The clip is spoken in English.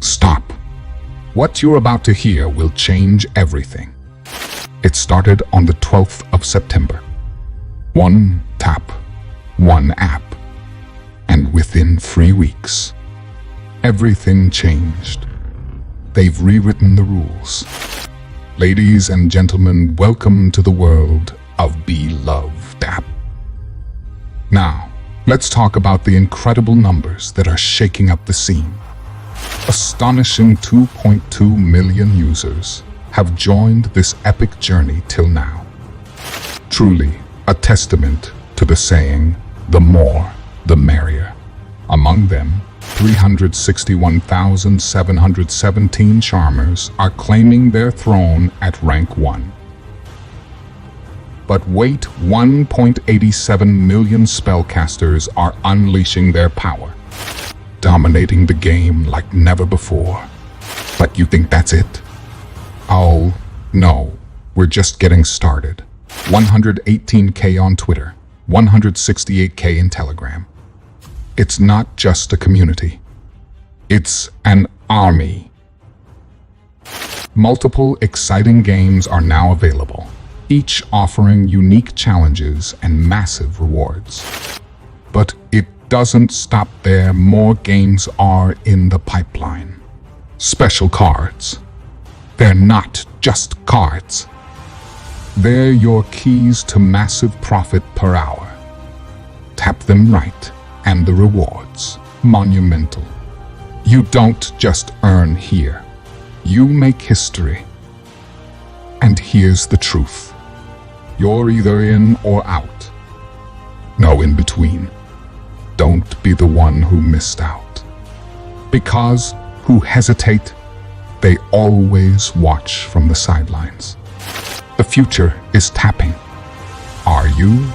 Stop. What you're about to hear will change everything. It started on the 12th of September. One tap, one app. And within 3 weeks, everything changed. They've rewritten the rules. Ladies and gentlemen, welcome to the world of Beloved app. Now, let's talk about the incredible numbers that are shaking up the scene. Astonishing 2.2 million users have joined this epic journey till now. Truly a testament to the saying, the more, the merrier. Among them, 361,717 charmers are claiming their throne at rank 1. But wait, 1.87 million spellcasters are unleashing their power, dominating the game like never before. But you think that's it? Oh, no, we're just getting started. 118K on Twitter, 168K in Telegram. It's not just a community. It's an army. Multiple exciting games are now available, each offering unique challenges and massive rewards. But it doesn't stop there. More games are in the pipeline. Special cards. They're not just cards. They're your keys to massive profit per hour. Tap them right, and the rewards, monumental. You don't just earn here. You make history. And here's the truth. You're either in or out. No in between. Don't be the one who missed out. Because who hesitate, they always watch from the sidelines. The future is tapping. Are you?